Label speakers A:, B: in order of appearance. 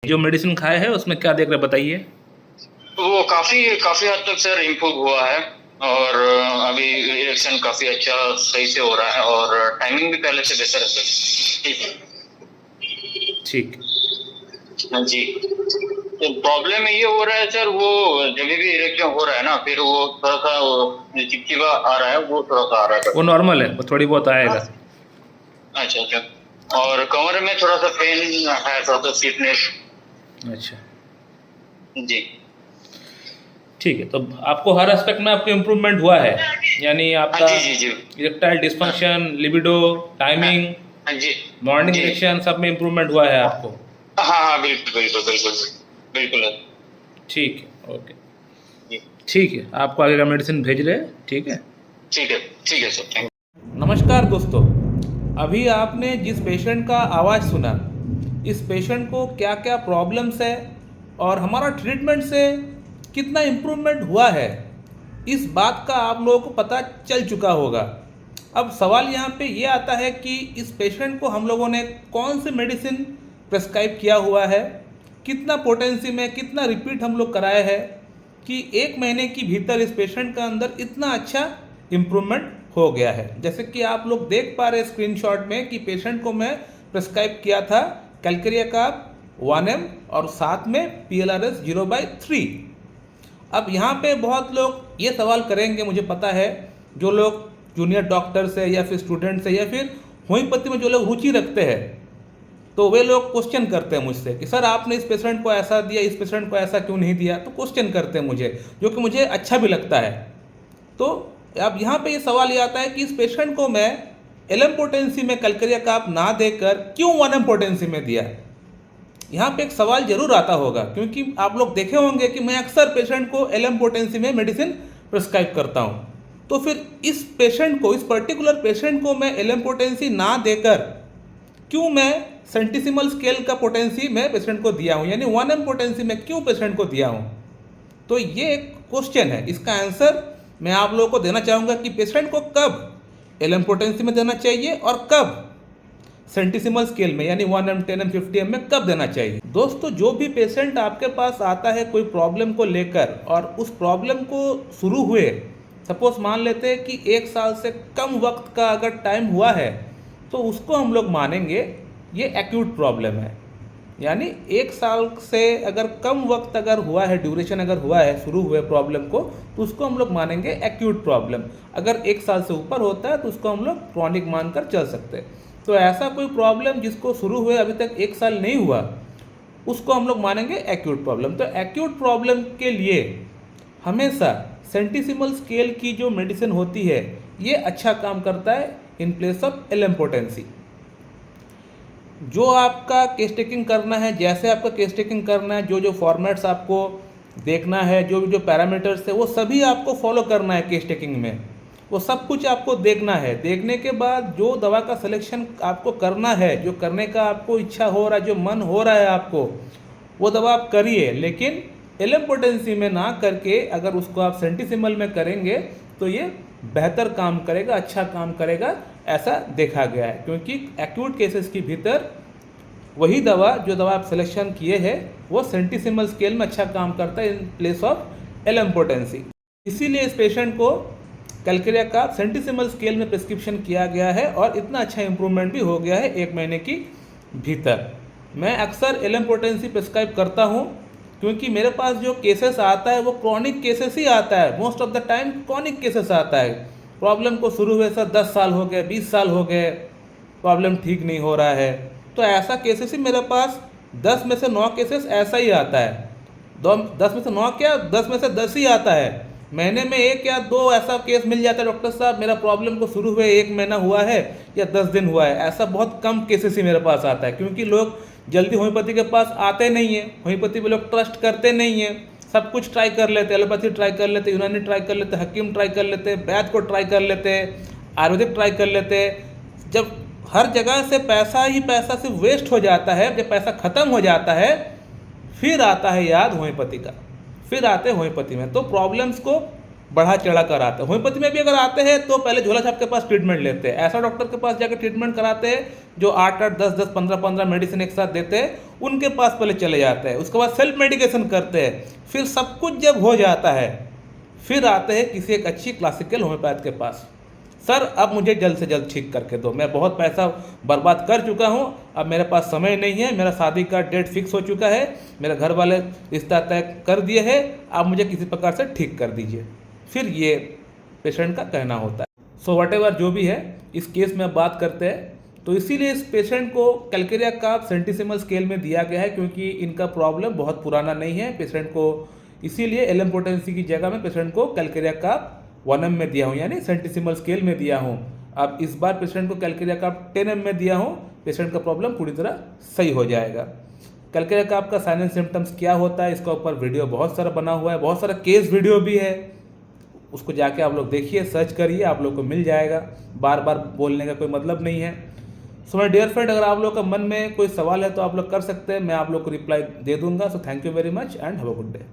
A: जो मेडिसिन खाए हैं उसमें क्या देख रहे बताइए।
B: वो काफी काफी हद तक सर इम्प्रूव हुआ है। और अभी इरेक्शन काफी अच्छा सही से हो रहा है और टाइमिंग भी पहले से बेहतर है सर। ठीक है।
A: ठीक।
B: हाँ जी। तो प्रॉब्लम ये हो रहा है सर, वो जब भी इरेक्शन हो रहा है ना, फिर वो थोड़ा सा जो चिपचिपा आ रहा है वो थोड़ा सा आ रहा है
A: वो
B: सर।
A: नॉर्मल है, वो थोड़ी बहुत आएगा।
B: अच्छा अच्छा। और कमर में थोड़ा सा पेन है, थोड़ा सा स्टिफनेस।
A: अच्छा
B: जी।
A: ठीक है, तो आपको हर एस्पेक्ट में आपको इम्प्रूवमेंट हुआ है, यानी
B: हाँ
A: आपका
B: जी जी जी।
A: इरेक्टाइल डिस्फंक्शन, लिबिडो,
B: हाँ
A: टाइमिंग,
B: हाँ जी
A: मॉर्निंग
B: जी।
A: इरेक्शन सब में इम्प्रूवमेंट हुआ है आपको।
B: हाँ हाँ बिल्कुल बिल्कुल बिल्कुल बिल्कुल।
A: ठीक है, ओके।
B: जी।
A: ठीक है, आपको आगे का मेडिसिन भेज रहे हैं। ठीक है,
B: ठीक है सर, थैंक
A: नमस्कार दोस्तों। अभी आपने जिस पेशेंट का आवाज़ सुना, इस पेशेंट को क्या क्या प्रॉब्लम्स है और हमारा ट्रीटमेंट से कितना इम्प्रूवमेंट हुआ है, इस बात का आप लोगों को पता चल चुका होगा। अब सवाल यहाँ पे ये आता है कि इस पेशेंट को हम लोगों ने कौन सी मेडिसिन प्रेस्क्राइब किया हुआ है, कितना पोटेंसी में कितना रिपीट हम लोग कराए हैं कि 1 महीने के भीतर इस पेशेंट का अंदर इतना अच्छा इम्प्रूवमेंट हो गया है। जैसे कि आप लोग देख पा रहे स्क्रीनशॉट में कि पेशेंट को मैं प्रेस्क्राइब किया था कैलकेरिया का 1 ml और साथ में PLRS 0/3। अब यहाँ पे बहुत लोग ये सवाल करेंगे, मुझे पता है, जो लोग जूनियर डॉक्टर्स है या फिर स्टूडेंट्स है या फिर होम्योपैथी में जो लोग रुचि रखते हैं, तो वे लोग क्वेश्चन करते हैं मुझसे कि सर आपने इस पेशेंट को ऐसा दिया, इस पेशेंट को ऐसा क्यों नहीं दिया। तो क्वेश्चन करते हैं मुझे, जो कि मुझे अच्छा भी लगता है। तो अब यहाँ पे ये सवाल ये आता है कि इस पेशेंट को मैं LM पोटेंसी में कैलकेरिया काप ना देकर क्यों 1M पोटेंसी में दिया। यहाँ पे एक सवाल जरूर आता होगा, क्योंकि आप लोग देखे होंगे कि मैं अक्सर पेशेंट को LM पोटेंसी में मेडिसिन प्रिस्क्राइब करता हूँ। तो फिर इस पेशेंट को, इस पर्टिकुलर पेशेंट को मैं LM पोटेंसी ना देकर क्यों मैं सेंटिसिमल स्केल का पोटेंसी मैं पेशेंट को दिया हूँ, यानी 1M पोटेंसी में क्यों पेशेंट को दिया हूँ। तो ये एक क्वेश्चन है, इसका आंसर मैं आप लोगों को देना चाहूँगा कि पेशेंट को कब LM पोटेंसी में देना चाहिए और कब सेंटिसिमल स्केल में, यानी 1M 10M 50M में कब देना चाहिए। दोस्तों, जो भी पेशेंट आपके पास आता है कोई प्रॉब्लम को लेकर और उस प्रॉब्लम को शुरू हुए, सपोज मान लेते हैं कि 1 साल से कम वक्त का अगर टाइम हुआ है, तो उसको हम लोग मानेंगे ये एक्यूट प्रॉब्लम है। यानी 1 साल से अगर कम वक्त अगर हुआ है, ड्यूरेशन अगर हुआ है शुरू हुए प्रॉब्लम को, तो उसको हम लोग मानेंगे एक्यूट प्रॉब्लम। अगर 1 साल से ऊपर होता है तो उसको हम लोग क्रॉनिक मानकर चल सकते हैं। तो ऐसा कोई प्रॉब्लम जिसको शुरू हुए अभी तक 1 साल नहीं हुआ, उसको हम लोग मानेंगे एक्यूट प्रॉब्लम। तो एक्यूट प्रॉब्लम के लिए हमेशा सेंटिसिमल स्केल की जो मेडिसिन होती है ये अच्छा काम करता है in place of LM potency. जो आपका केस टेकिंग करना है, जैसे आपका केस टेकिंग करना है, जो जो फॉर्मेट्स आपको देखना है, जो जो पैरामीटर्स है, वो सभी आपको फॉलो करना है केस टेकिंग में। वो सब कुछ आपको देखना है। देखने के बाद जो दवा का सिलेक्शन आपको करना है, जो करने का आपको इच्छा हो रहा है, जो मन हो रहा है आपको, वो दवा आप करिए। लेकिन LM पोटेंसी में ना करके अगर उसको आप सेंटिसिमल में करेंगे तो ये बेहतर काम करेगा, अच्छा काम करेगा, ऐसा देखा गया है। क्योंकि एक्यूट केसेस के भीतर वही दवा, जो दवा आप सिलेक्शन किए हैं, वो सेंटिसिमल स्केल में अच्छा काम करता है in place of LM potency. इसीलिए इस पेशेंट को कैलकेरिया का सेंटिसिमल स्केल में प्रिस्क्रिप्शन किया गया है और इतना अच्छा इंप्रूवमेंट भी हो गया है 1 महीने की भीतर। मैं अक्सर LM पोटेंसी प्रिस्क्राइब करता हूँ क्योंकि मेरे पास जो केसेस आता है वो क्रॉनिक केसेस ही आता है। Most of the time chronic cases आता है। प्रॉब्लम को शुरू हुए सर 10 साल हो गए, 20 साल हो गए, प्रॉब्लम ठीक नहीं हो रहा है। तो ऐसा केसेस ही मेरे पास 10 में से 9 केसेस ऐसा ही आता है। 10 में से 9 क्या, 10 में से 10 ही आता है। महीने में 1 या 2 ऐसा केस मिल जाता है, डॉक्टर साहब मेरा प्रॉब्लम को शुरू हुए 1 महीना हुआ है या 10 दिन हुआ है। ऐसा बहुत कम केसेस ही मेरे पास आता है, क्योंकि लोग जल्दी होम्योपैथी के पास आते नहीं हैं। होम्योपैथी में लोग ट्रस्ट करते नहीं हैं, सब कुछ ट्राई कर लेते, एलोपैथी ट्राई कर लेते, यूनानी ट्राई कर लेते, हकीम ट्राई कर लेते, वैद्य को ट्राई कर लेते, आयुर्वेदिक ट्राई कर लेते। जब हर जगह से पैसा ही पैसा सिर्फ वेस्ट हो जाता है, जब पैसा ख़त्म हो जाता है, फिर आता है याद होम्योपैथी का, फिर आते हैं होम्योपैथी में। तो प्रॉब्लम्स को बढ़ा चढ़ा कर आते हैं। होम्योपैथी में भी अगर आते हैं तो पहले झोला छाप के पास ट्रीटमेंट लेते हैं, ऐसा डॉक्टर के पास जाकर ट्रीटमेंट कराते हैं जो 8-8, 10-10, 15-15 मेडिसिन एक साथ देते हैं, उनके पास पहले चले जाते हैं। उसके बाद सेल्फ मेडिकेशन करते हैं, फिर सब कुछ जब हो जाता है फिर आते हैं किसी एक अच्छी क्लासिकल होम्योपैथ के पास। सर अब मुझे जल्द से जल्द ठीक करके दो, मैं बहुत पैसा बर्बाद कर चुका हूँ, अब मेरे पास समय नहीं है, मेरा शादी का डेट फिक्स हो चुका है, मेरे घर वाले रिश्ता तय कर दिए हैं, आप मुझे किसी प्रकार से ठीक कर दीजिए। फिर ये पेशेंट का कहना होता है। सो व्हाटएवर जो भी है, इस केस में अब बात करते हैं। तो इसीलिए इस पेशेंट को कैलकेरिया कार्प सेंटीसिमल स्केल में दिया गया है, क्योंकि इनका प्रॉब्लम बहुत पुराना नहीं है। पेशेंट को इसीलिए एलएम पोटेंसी की जगह में पेशेंट को कैलकेरिया कार्प 1M में दिया हूँ, यानी सेंटीसिमल स्केल में दिया हूँ। अब इस बार पेशेंट को कैलकेरिया कार्प 10M में दिया हूँ, पेशेंट का प्रॉब्लम पूरी तरह सही हो जाएगा। कैलकेरिया कार्प का साइन एंड सिम्टम्स क्या होता है, इसका ऊपर वीडियो बहुत सारा बना हुआ है, बहुत सारा केस वीडियो भी है, उसको जाके आप लोग देखिए, सर्च करिए, आप लोग को मिल जाएगा। बार बार बोलने का कोई मतलब नहीं है। सो माय डियर फ्रेंड, अगर आप लोग का मन में कोई सवाल है तो आप लोग कर सकते हैं, मैं आप लोग को रिप्लाई दे दूंगा। So thank you very much and have a good day.